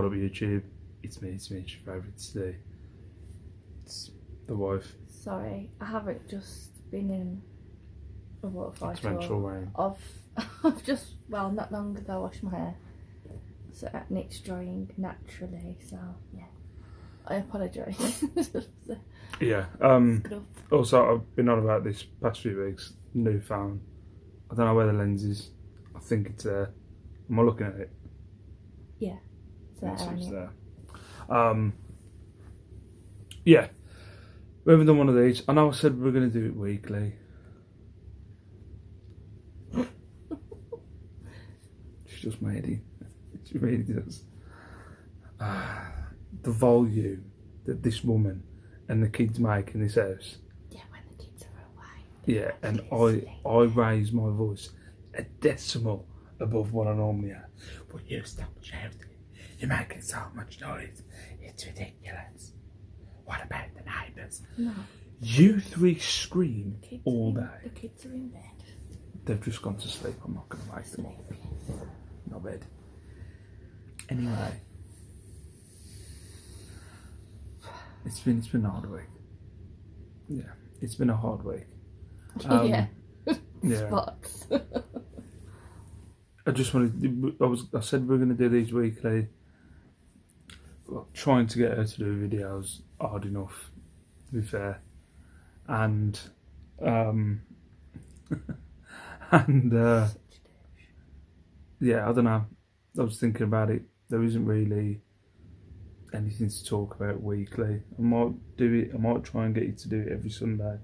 up YouTube. It's me, it's your favourite today. It's the wife. Sorry, I haven't just been in a waterfight. Torrential rain. I've just, not long ago, washed my hair. So and it's drying naturally, so yeah. I apologise. Yeah. Also, I've been on about this past few weeks. Newfound. I don't know where the lens is. I think it's there. Am I looking at it? Yeah. It's there. Yeah. We haven't done one of these. I know I said we were going to do it weekly. She just made it. She really does. The volume that this woman and the kids make in this house. Yeah, when the kids are away. Yeah, and I raise my voice a decimal above what I normally am. Will you stop shouting? You're making so much noise. It's ridiculous. What about the neighbours? No. You three scream all day. The kids are in bed. They've just gone to sleep. I'm not going to wake them up. Not bed. Anyway. It's been a hard week. Yeah, it's been a hard week. Yeah. Spots. I just wanted. I said we were going to do these weekly. Trying to get her to do videos hard enough, to be fair, and yeah, I don't know. I was thinking about it. There isn't really anything to talk about weekly. I might do it. I might try and get you to do it every Sunday.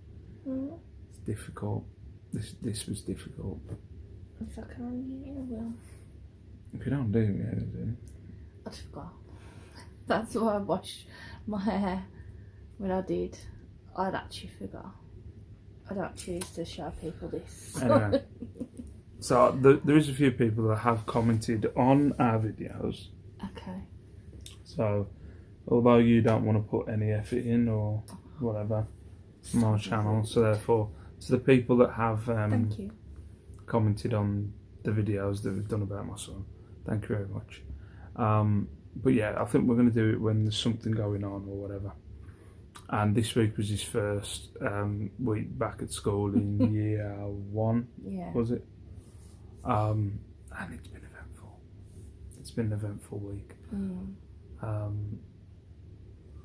Mm. It's difficult. This was difficult. If I can, yeah, I will. If you don't do it, yeah, do it. I forgot. That's why I washed my hair when I did. I'd actually forgot. I don't choose to show people this. Anyway, so there is a few people that have commented on our videos. Okay. So, although you don't want to put any effort in or whatever from our channel, so therefore, to the people that have thank you. Commented on the videos that we've done about my son, thank you very much. But yeah, I think we're going to do it when there's something going on or whatever. And this week was his first week back at school in year 1, yeah. Was it? And it's been eventful. It's been an eventful week. Mm.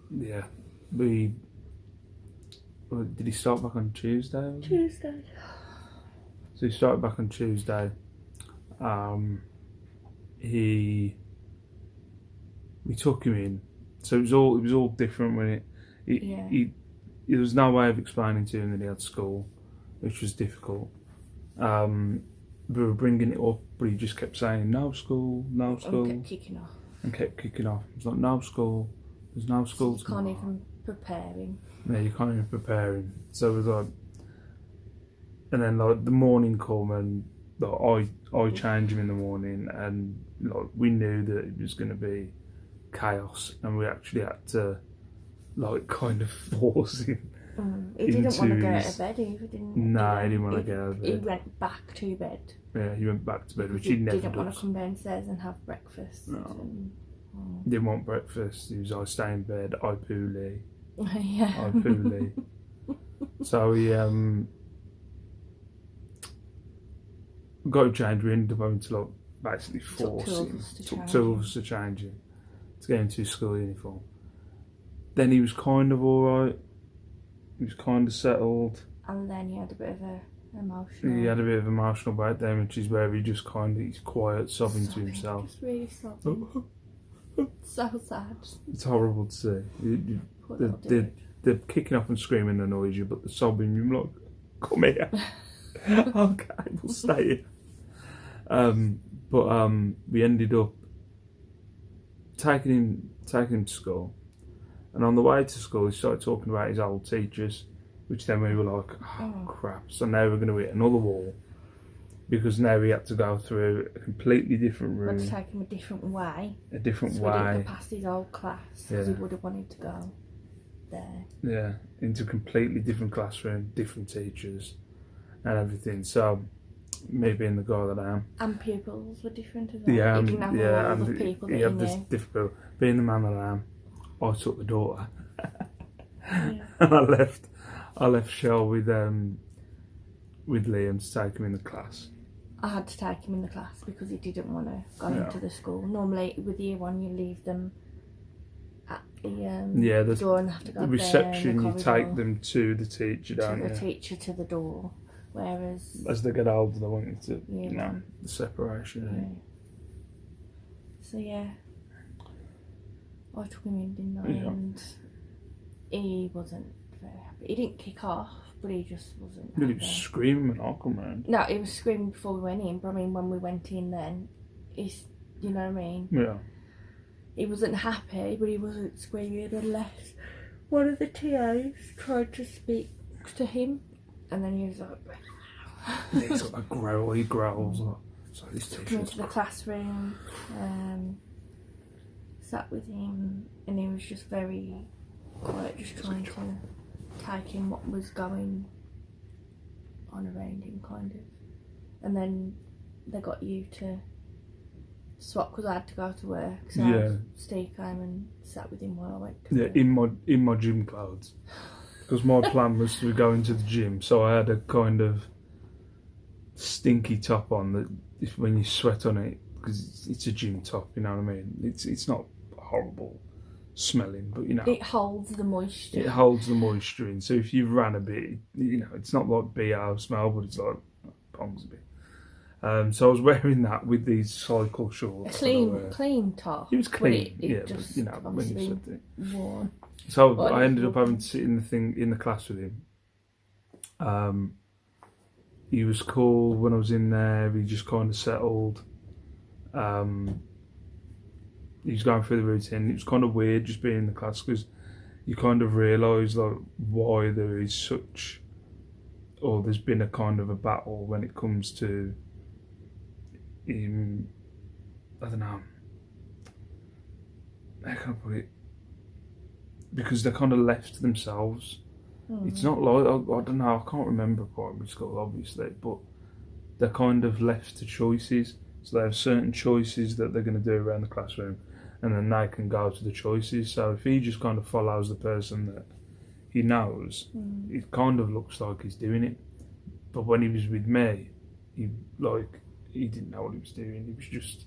Yeah, did he start back on Tuesday? Tuesday. So he started back on Tuesday. We took him in, so it was all different when there was no way of explaining to him that he had school, which was difficult. We were bringing it up, but he just kept saying no school, no school, and kept kicking off. It's like no school. There's no school. So you can't even prepare him. Yeah, you can't even prepare him. So it was like, and then like the morning come and like, I changed him in the morning, and like we knew that it was going to be chaos, and we actually had to like kind of force him. He didn't want to get out of bed either, didn't he? No, he didn't want to get out of bed. He went back to bed. Yeah, he went back to bed, which he never does. Didn't want to come downstairs and have breakfast. No. Didn't want breakfast. He was, I stay in bed, I poorly. Yeah. I poorly. So he got him changed. We ended up having to like basically force him. Took 2 of us to change him to get into his school uniform. Then he was kind of alright. He was kind of settled. And then he had a bit of a emotional. He had a bit of emotional breakdown, which is where he just he's quiet, sobbing to himself. Just really sobbing. So sad. It's horrible to see. The kicking off and screaming annoys you, but the sobbing, you're like, come here. Okay, we'll stay here. But we ended up taking him to school. And on the way to school, he started talking about his old teachers, which then we were like, oh crap. So now we're going to hit another wall, because now we had to go through a completely different room. We had to take him a different way. A different so way. So he didn't go past his old class, because he would have wanted to go there. Yeah, into a completely different classroom, different teachers and everything. So me being the guy that I am. And pupils were different as well. Yeah, You didn't have all the people that you have this knew. difficult. Being the man that I am, I took the daughter, Yeah. and I left Shell with Liam to take him in the class. I had to take him in the class because he didn't want to go Yeah. into the school. Normally, with year one, you leave them at the The door and have to go The there reception, in the you corridor take them to the teacher, don't to the you? teacher to the door. Whereas As they get older, they want you to, Yeah. the separation. yeah. So yeah, I took him in, didn't I? Yeah. And he wasn't very happy. He didn't kick off, but he just wasn't He happy. was screaming when I come round. No, he was screaming before we went in, but I mean, when we went in then, he's, you know what I mean? Yeah. He wasn't happy, but he wasn't screaming unless one of the TAs tried to speak to him, and then he was like... He's got that growl, he growls. So this Took him teacher's into the classroom, sat with him, and he was just very quiet, just trying to take in what was going on around him, kind of. And then they got you to swap because I had to go to work, so Yeah. Steve came and sat with him while I went to Yeah, work. in my gym clothes. Because my plan was to go into the gym, so I had a kind of stinky top on that if when you sweat on it, because it's a gym top, you know what I mean? It's not horrible smelling, but It holds the moisture. it holds the moisture in. So if you ran a bit, it's not like BR smell, but it's like pongs a bit. So I was wearing that with these cycle A shorts. clean top. It was clean, but it yeah, just but when you obviously sweat it. worn. So What I is ended up your having to sit in the class with him. He was cool when I was in there. He just kind of settled. He was going through the routine. It was kind of weird just being in the class because you kind of realise like why there is such, or there's been a kind of a battle when it comes to him. I don't know. How can I put it? Because they're kind of left to themselves. It's not like, I don't know, I can't remember primary school obviously, but they're kind of left to choices. So they have certain choices that they're going to do around the classroom, and then they can go to the choices. So if he just kind of follows the person that he knows, it kind of looks like he's doing it. But when he was with me, he didn't know what he was doing. He was just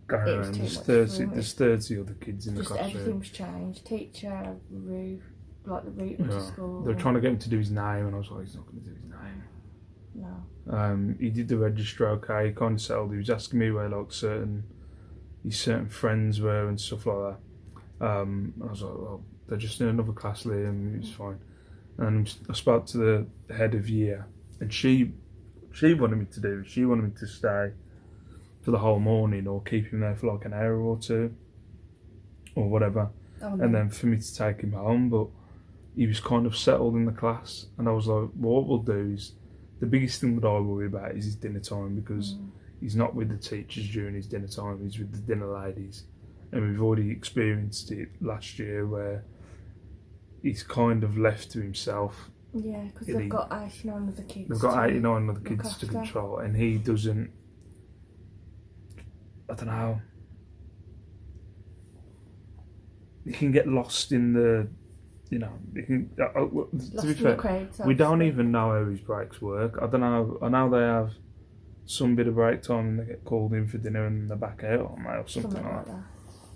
going It was around. too There's much for 30, him. there's 30 other kids in the Just classroom. everything's changed. Teacher, route, like the route to Yeah. school. They were trying to get him to do his name, and I was like, he's not going to do his name. No. He did the register okay, he kind of settled. He was asking me where like his certain friends were and stuff like that. And I was like, well, they're just in another class, Liam, it's fine. And I spoke to the head of year, and she wanted me to stay for the whole morning or keep him there for like an hour or two or whatever. Oh, no. And then for me to take him home, but he was kind of settled in the class, and I was like, well, what we'll do is, the biggest thing that I worry about is his dinner time, because he's not with the teachers during his dinner time, he's with the dinner ladies. And we've already experienced it last year where he's kind of left to himself. Yeah, because they've got 89 other kids. They've got to 89 other look kids to after. control, and he doesn't, I don't know, he can get lost in the, he can, to Lost be in the fair, crowd, so we to don't speak. even know how his breaks work. I don't know. I know they have some bit of break time and they get called in for dinner and they're back out on or something like that.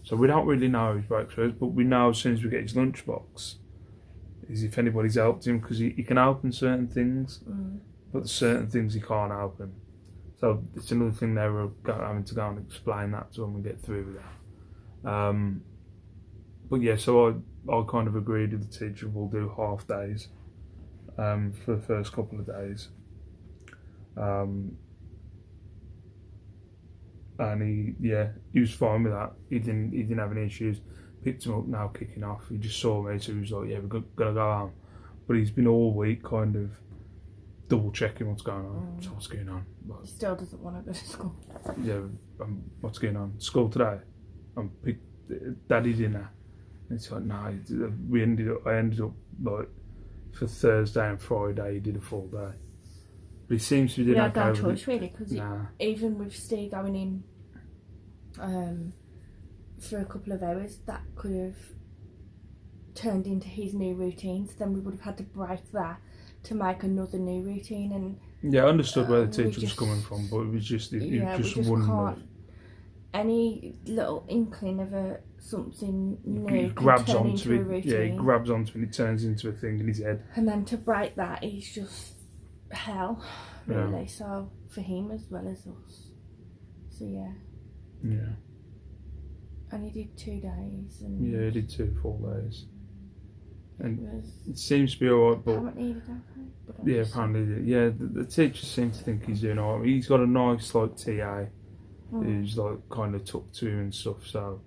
So we don't really know how his breaks work, but we know as soon as we get his lunchbox is if anybody's helped him, because he can open certain things, but there's certain things he can't open. So it's another thing there we're having to go and explain that to him and get through with that. But yeah, so I kind of agreed with the teacher we'll do half days for the first couple of days. And he was fine with that. He didn't have any issues. Picked him up now, kicking off. He just saw me, so he was like, "Yeah, we're gonna go home." But he's been all week kind of double checking what's going on. So what's going on? Like, He still doesn't want to go to school. yeah, what's going on? School today? Daddy dinner. And it's like, no, I ended up, like, for Thursday and Friday, he did a full day. But he seems to be we doing had no okay with choice really, because even with Steve going in for a couple of hours, that could have turned into his new routine. So then we would have had to break that to make another new routine. And yeah, I understood where the teacher was coming from, but it was just we just wouldn't can't. Any little inkling of something new he grabs can turn onto into it. a routine. Yeah, he grabs onto it and it turns into a thing in his head. And then to break that is just hell, really. Yeah. So for him as well as us. So yeah. Yeah. And he did 2 days. And yeah, he did 2 full days. And it seems to be alright, but apparently he did okay. Yeah, apparently. Yeah, the teachers seem to think he's doing alright. He's got a nice like TA who's like kind of tucked to him and stuff, so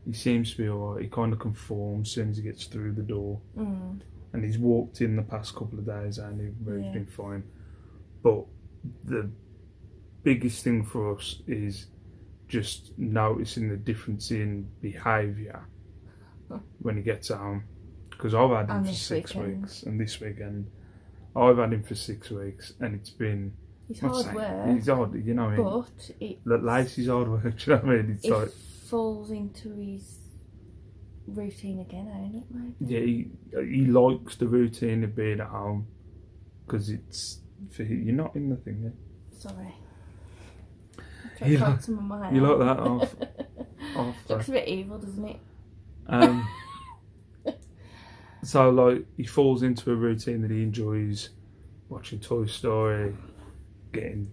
he seems to be alright. He kind of conforms as soon as he gets through the door. And he's walked in the past couple of days and he's been fine. But the biggest thing for us is just noticing the difference in behaviour when he gets home. Because I've had him for 6 weeks, and this weekend I've had him for 6 weeks, and it's been. It's hard work. It's hard, you know. But Lacey's hard work. Do you know what I mean? It's like falls into his routine again, ain't it, mate? Yeah, he likes the routine of being at home because it's for you're not in the thing. Yeah? Sorry. You like that off? Looks a bit evil, doesn't it? So like he falls into a routine that he enjoys, watching Toy Story, getting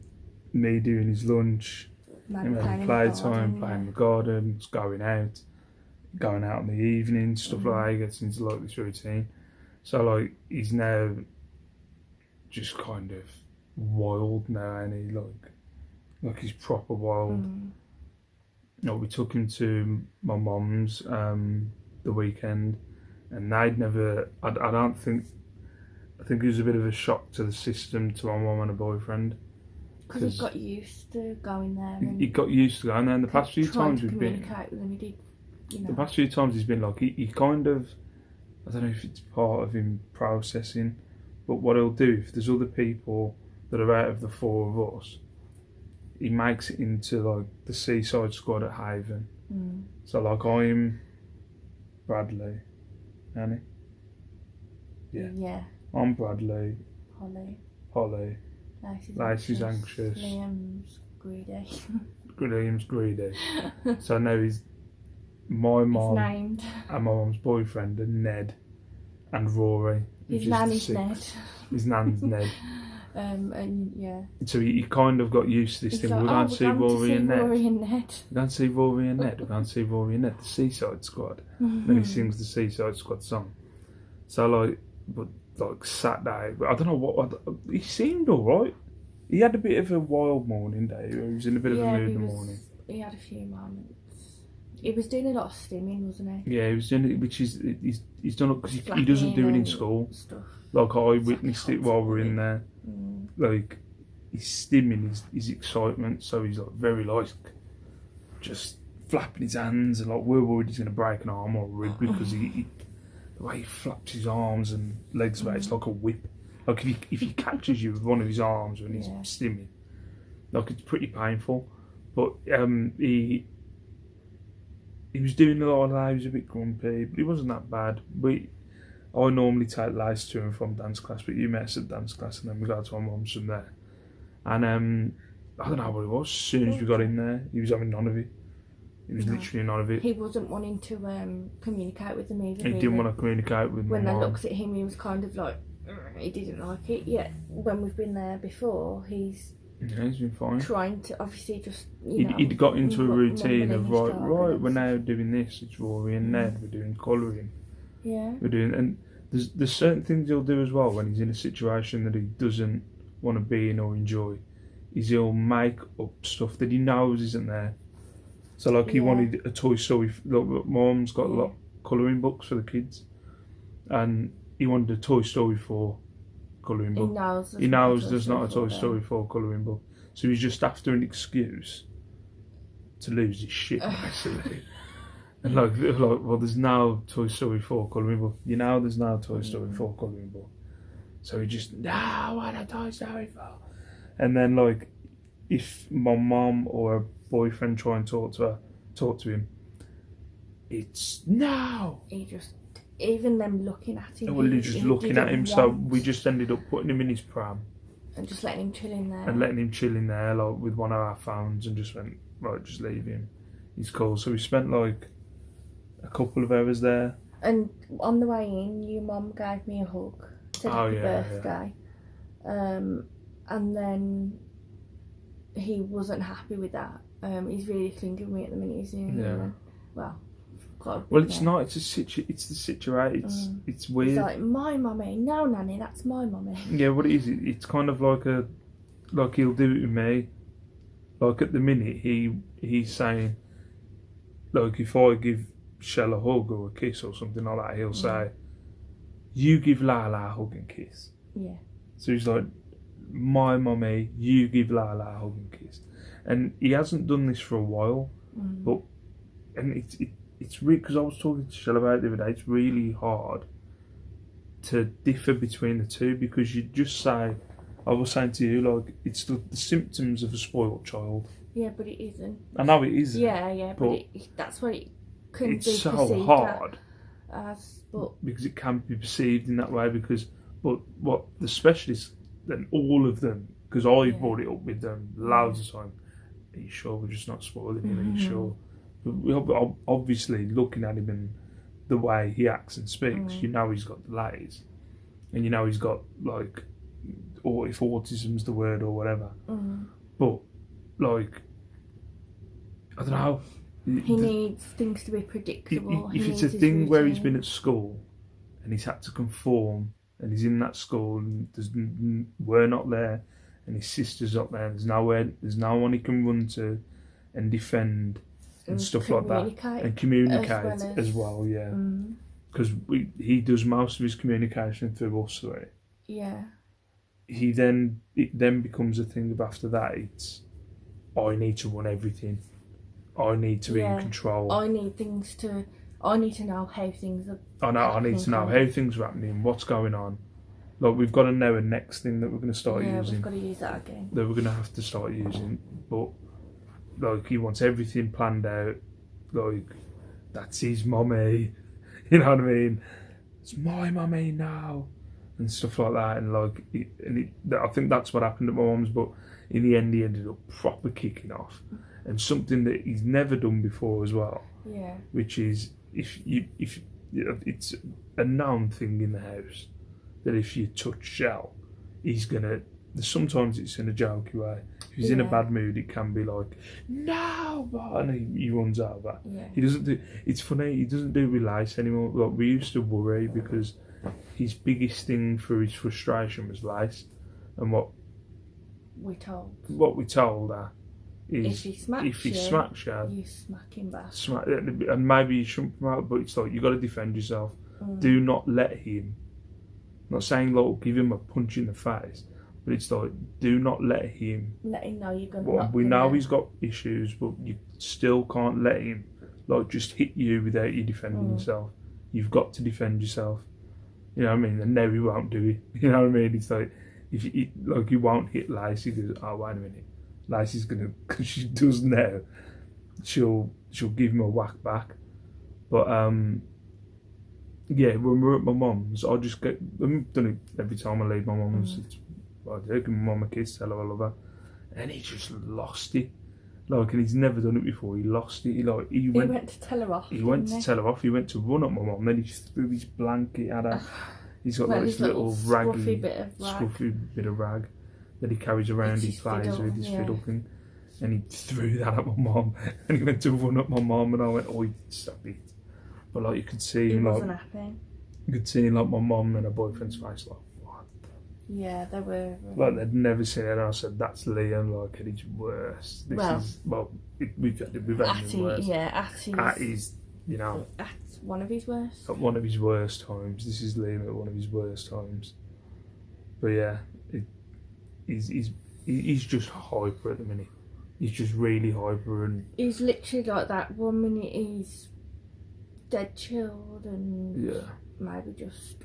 me doing his lunch, having playtime, playing in the garden, going out in the evening, stuff like that. He gets into like this routine. So like he's now just kind of wild now, and he like he's proper wild. We took him to my mum's the weekend, and they'd never. I think it was a bit of a shock to the system, to my mum and her boyfriend. Because he got used to going there. He got used to going there, and the past few times we've been. With him, he did, The past few times he's been like, he kind of, I don't know if it's part of him processing, but what he'll do, if there's other people that are out of the 4 of us, he makes it into like the Seaside squad at Haven. So like I'm Bradley, Annie. Yeah. I'm Bradley. Holly. Lacey's anxious. Liam's greedy. Liam's greedy. So now he's my mum and my mum's boyfriend and Ned and Rory. His nan's Ned. His nan's Ned. And yeah. So he kind of got used to this thing. We're going to see Rory and Ned. We're going to see Rory and Ned. We're going to see Rory and Ned, the Seaside Squad. Then he sings the Seaside Squad song. So like Saturday, I don't know what. He seemed alright. He had a bit of a wild morning day. He was in a bit of a mood in the morning. He had a few moments. He was doing a lot of stimming, wasn't he? Yeah, he was doing it, which is he's done it because he doesn't do it in school. Stuff. Like I witnessed it while we're in there. Like he's stimming his excitement, so he's like very like just flapping his hands, and like we're worried he's going to break an arm or a rib because he the way he flaps his arms and legs about, it's like a whip. Like if he catches you with one of his arms when he's stimming, like it's pretty painful. But he was doing a lot of that. He was a bit grumpy, but he wasn't that bad. I normally take Lace to and from dance class, but you met us at dance class, and then we got to our mum's from there. And I don't know what it was. As soon as we got in there, he was having none of it. He was literally none of it. He wasn't wanting to communicate with them either. He didn't want to communicate with them. When they looked at him, he was kind of like, he didn't like it. Yet when we've been there before, he's been fine. Trying to obviously just, he'd got into a routine of right, we're now doing this. It's Rory and Ned. We're doing colouring. Yeah. We're doing, and there's certain things he'll do as well when he's in a situation that he doesn't want to be in or enjoy. Is he'll make up stuff that he knows isn't there. So like he wanted a Toy Story. Look, Mum's got a lot of colouring books for the kids, and he wanted a Toy Story 4 colouring book. He knows there's not a Toy Story 4 colouring book, so he's just after an excuse to lose his shit basically. And like, well, there's no Toy Story 4 colouring book. There's no Toy Story 4 colouring book. So he just, no, I want a Toy Story 4. And then like, if my mum or a boyfriend try and talk to him, it's no. He just, even them looking at him. Well, he's just looking at him. So want- we just ended up putting him in his pram and just letting him chill in there. and letting him chill in there, like with one of our phones, and just went, right, just leave him. He's cool. So we spent like a couple of hours there. And on the way in, your mum gave me a hug, said happy birthday. And then he wasn't happy with that. He's really clinging with me at the minute, isn't he? Yeah. Well, got a bit Well, it's there. not. It's the situation. It's weird. He's like, my mummy. No, nanny, that's my mummy. Yeah, what it is, it's kind of like he'll do it with me. Like at the minute, he's saying, like if I give Shell a hug or a kiss or something like that, he'll say, you give Lala a hug and kiss. Yeah. So he's like, my mummy, you give Lala a hug and kiss. And he hasn't done this for a while, but it's really, because I was talking to Shell about it the other day, it's really hard to differ between the two, because you just say, I was saying to you, like, it's the symptoms of a spoiled child. Yeah, but it isn't. I know it isn't. Yeah, but that's what it can be It's so perceived hard as. But because it can be perceived in that way. But what the specialists, then all of them, because I brought it up with them loads of times. Are you sure we're just not spoiling him? Are you sure? But we're obviously looking at him and the way he acts and speaks, you know he's got delays, and you know he's got like, or if autism's the word or whatever. But like, I don't know. he needs things to be predictable. If it's a thing where he's been at school and he's had to conform, and he's in that school and we're not there, and his sister's not there, and there's no one he can run to and defend and stuff like that, and communicate as well, yeah. Because he does most of his communication through us three. Yeah. It then becomes a thing of, after that, it's, I need to run everything. I need to be in control. I need to know how things are. I need to know how things are happening, what's going on. Like, we've got to know a next thing that we're going to start using. Yeah, we've got to use that again. That we're going to have to start using. But, like, he wants everything planned out. Like, that's his mummy. You know what I mean? It's my mummy now. And stuff like that. And, like, I think that's what happened at my mum's. But in the end, he ended up proper kicking off. And something that he's never done before as well. Yeah. Which is, if it's a known thing in the house that if you touch Shell, he's gonna. Sometimes it's in a jokey way. If he's in a bad mood, it can be like, no, and he runs over. Yeah. He doesn't do. It's funny. He doesn't do with lace anymore. Like, we used to worry because his biggest thing for his frustration was lace, and what we told her is, if he smacks you, you smack him back. And maybe you shouldn't come out, but it's like, you got to defend yourself. Do not let him. I'm not saying like give him a punch in the face, but it's like, do not let him. Let him know you're gonna. We know he's got issues, but you still can't let him like just hit you without you defending yourself. You've got to defend yourself. You know what I mean? And now he won't do it. You know what I mean? It's like, if he won't hit Lacey, because, oh, wait a minute, Lacey's gonna, because she does now, she'll give him a whack back. But yeah, when we're at my mum's, I've done it every time I leave my mum's. I do give my mum a kiss, tell her I love her, and he just lost it. Like, and he's never done it before. He lost it. He went to tell her off. He went to tell her off. He went to run at my mum. Then he threw his blanket at her. He's got like this little raggy, scruffy bit of rag that he carries around. He plays with his fiddle thing, and he threw that at my mum. And he went to run at my mum, and I went, "Oh, stop it!" But like, you could see him, like, happy. You could see like my mum and her boyfriend's face, like, what? Yeah, they were. Like, they'd never seen it, and I said, "That's Liam, like, at his worst." We've had him worse. At his, you know, at one of his worst. At one of his worst times. This is Liam at one of his worst times. But yeah, he's just hyper at the minute. He's just really hyper, and he's literally like that. 1 minute he's dead chilled, and maybe just,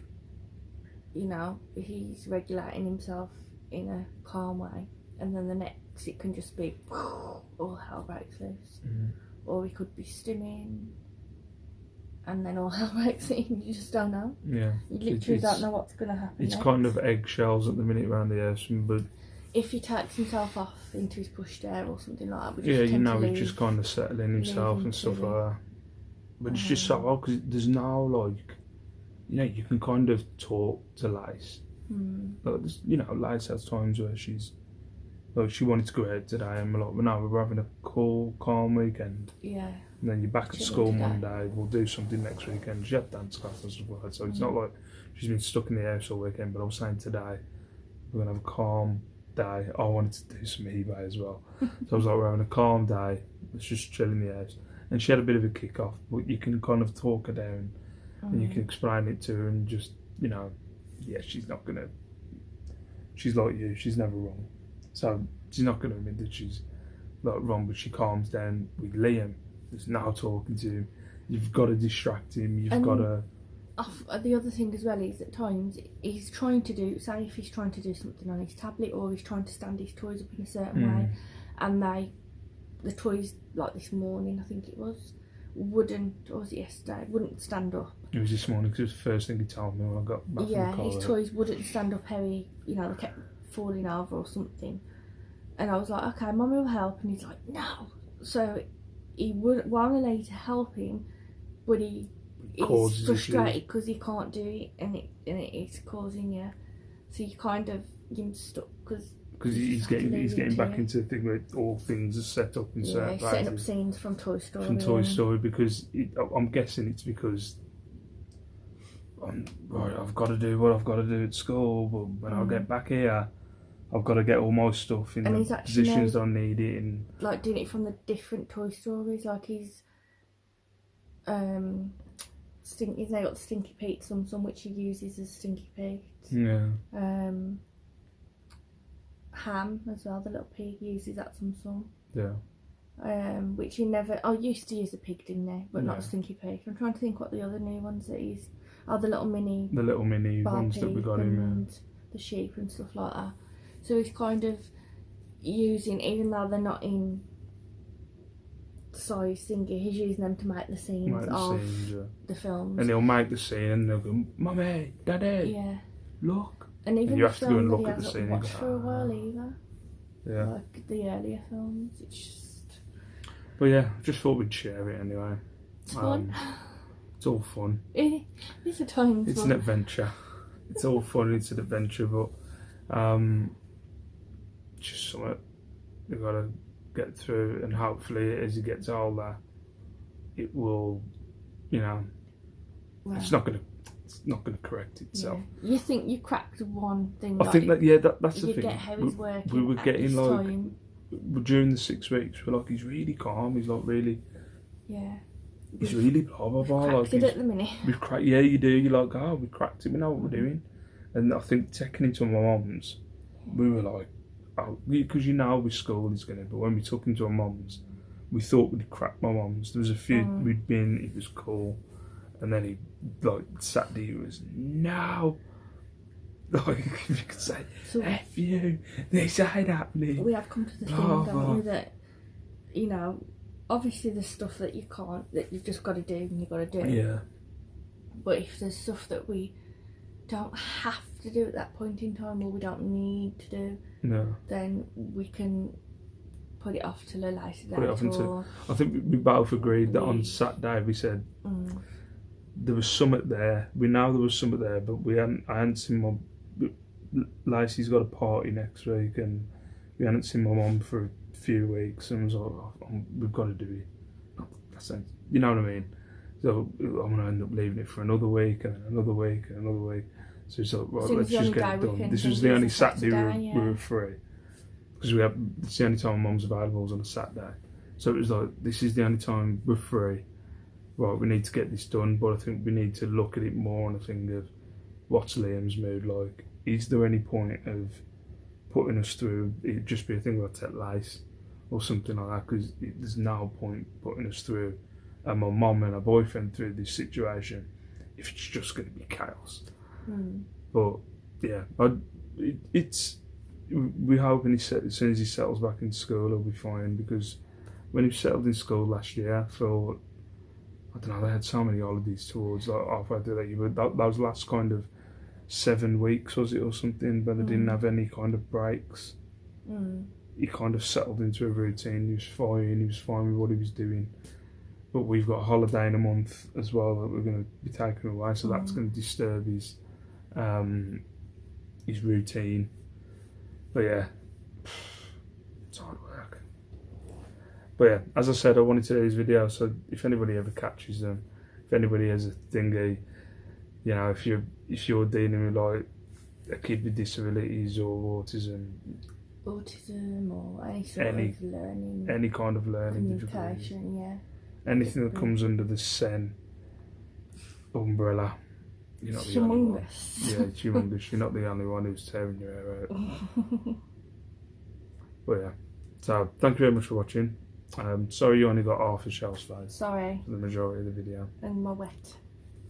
you know, he's regulating himself in a calm way. and then the next it can just be all hell breaks loose. Or we could be stimming and then all hell breaks loose. You just don't know. Yeah. You literally don't know what's going to happen It's next. kind of eggshells at the minute around the house, but if he takes himself off into his pushchair or something like that, we just yeah, tend to he's just kind of settling himself and stuff like that. But it's just so hard because there's no, like, you can kind of talk to Lace. Like, Lace has times where she's, like, she wanted to go out today and we're like, well, no, we're having a cool, calm weekend. Yeah. And then you're back at school Monday, we'll do something next weekend. She had dance class and stuff like that, so it's not like she's been stuck in the house all weekend, but I was saying today, we're going to have a calm day. I wanted to do some eBay as well. So I was like, we're having a calm day, let's just chill in the house. And she had a bit of a kick off, but you can kind of talk her down and you can explain it to her and just, she's not going to, she's like you, she's never wrong. So she's not going to admit that she's like wrong, but she calms down with Liam. There's no talking to him. You've got to distract him, you've got to... The other thing as well is at times he's trying to do, say if he's trying to do something on his tablet or he's trying to stand his toys up in a certain way, and the toys, like this morning I think it was, wouldn't, or was it yesterday, wouldn't stand up. It was this morning because it was the first thing he told me when I got back from the car. His toys wouldn't stand up how he, they kept falling over or something. And I was like, okay, Mummy will help, and he's like, no. So he would, while I lay to help him, but he's frustrated because he can't do it, and it is causing so you kind of get stuck because he's getting back into the thing where all things are set up in certain places. Setting up scenes from Toy Story. Because I'm guessing it's because I've got to do what I've got to do at school, but when I get back here, I've got to get all my stuff in the positions I need it in. Like doing it from the different Toy Stories, like he's he's now got the Stinky Pete Tsum Tsum, which he uses as Stinky Pete. Yeah. Ham as well, the little pig uses that Tsum Tsum. Yeah. Which he never. I used to use a pig, didn't I? But not a Stinky Pig. I'm trying to think what the other new ones that he's. Oh, the little mini ones that we got in and the sheep and stuff like that. So he's kind of using, even though they're not in size thingy, he's using them to make the scenes the films. And he'll make the scene and they'll go, Mummy, Daddy, look. And even you have to go and look at the scene and watch for a while either. Yeah. Like the earlier films, it's just... But yeah, just thought we'd share it anyway. It's fun. It's all fun. It's a time. It's an adventure. It's all fun, it's an adventure, but just something you've got to get through, and hopefully as he gets older, it will, it's not going to correct itself. Yeah. You think you cracked one thing? I think that's the thing. You get how he's working. We were getting time. During the 6 weeks, we're like, he's really calm. He's like really. Yeah. He's really blah blah blah. Cracked it at the minute. We've cracked. Yeah, you do. You're like, oh, we cracked it. We know what we're doing. And I think taking it to my mum's, we were like, oh, because with school he's gonna. But when we took him to our mum's, we thought we'd crack my mum's. There was a few we'd been. It was cool, and then he Saturday he was no. Like you could say, F you. This ain't happening. We have come to the thing, don't we, that obviously there's stuff that you can't, that you've just got to do and you've got to do. Yeah. But if there's stuff that we don't have to do at that point in time, or we don't need to do, then we can put it off till a later date. I think we both agreed that on Saturday we said there was something there. We know there was something there, but I hadn't seen my... Lacey's got a party next week and we hadn't seen my mum for a few weeks, and I was like, we've got to do it. You know what I mean? So I'm going to end up leaving it for another week and another week and another week. So it's like, right, let's just get it done. This was the only Saturday we were free. Because it's the only time my mum's available was on a Saturday. So it was like, this is the only time we're free. Right, we need to get this done, but I think we need to look at it more on a thing of what's Liam's mood like. Is there any point of putting us through, it'd just be a thing about tech lice or something like that, because there's no point putting us through, and my mum and her boyfriend through this situation if it's just going to be chaos. But yeah, it's we're hoping as soon as he settles back in school, he'll be fine, because when he settled in school last year, I thought, I don't know, they had so many holidays towards like halfway through that year, but that was last kind of 7 weeks, was it, or something, but they didn't have any kind of breaks. He kind of settled into a routine. He was fine with what he was doing. But we've got a holiday in a month as well that we're going to be taking away, so that's going to disturb his routine. But yeah, it's hard work. But yeah, as I said, I wanted to do these videos, so if anybody ever catches them, if anybody has a thingy, you know, if you're dealing with like a kid with disabilities or autism or any sort of learning, any kind of learning communication, yeah, anything that comes under the SEN umbrella, you're not the only one. Yeah, it's humongous. You're not the only one who's tearing your hair out. But yeah, so thank you very much for watching. Sorry you only got half a shell's face. Sorry. For the majority of the video. And my wet,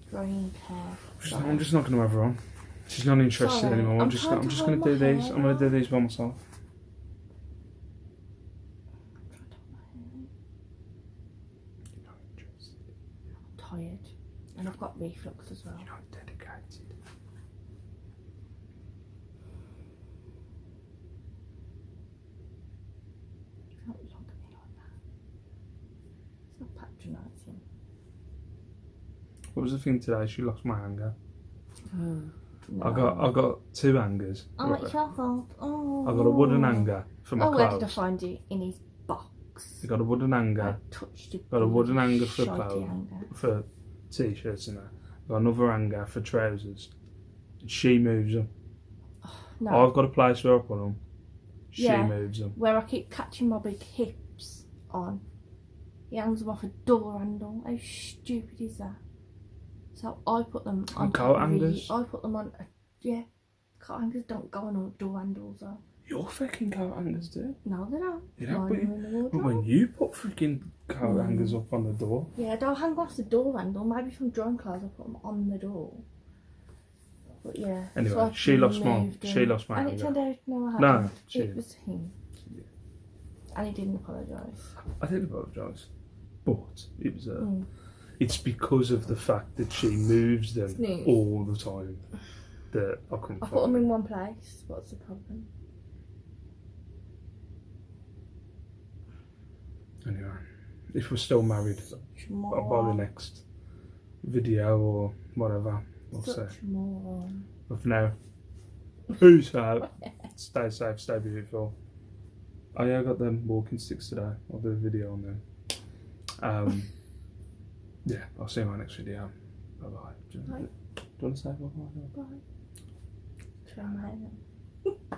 drying hair. I'm just not going to have her on. She's not interested anymore. I'm just going to do these. I'm going to do these by myself. You're not interested. I'm tired. And I've got reflux as well. You're not dedicated. Don't look at me like that. It's not patronising. What was the thing today? She lost my hanger. No. I got 2 hangers. Oh, it's your fault. Oh. I got a wooden hanger for my clothes. Where did I find it? In his box. I got a wooden hanger. I touched it. Got a wooden hanger for clothes, for t-shirts and that. Got another hanger for trousers. And she moves them. No. I've got a place where I put them. She moves them. Where I keep catching my big hips on. He hangs them off a door handle. How stupid is that? So I put them on coat hangers. I put them on. Coat hangers don't go on door handles though. Your fucking coat hangers do. No, they don't. You know, but when you put freaking coat hangers up on the door. Yeah, they'll hang off the door handle. Maybe from drying clothes, I put them on the door. But yeah. Anyway, so she lost my and hanger. it turned out no, I hadn't. No, it was him. Yeah. And he didn't apologise. I did apologise, but it was it's because of the fact that she moves them all the time that I couldn't. I put them in one place. What's the problem? Anyway, if we're still married, by the next video or whatever, we'll see. But for now, peace out. Stay safe, stay beautiful. Oh yeah, I got them walking sticks today. I'll do a video on them. Yeah, I'll see you in my next video. Bye bye. Do you want to say bye bye? Bye. Try my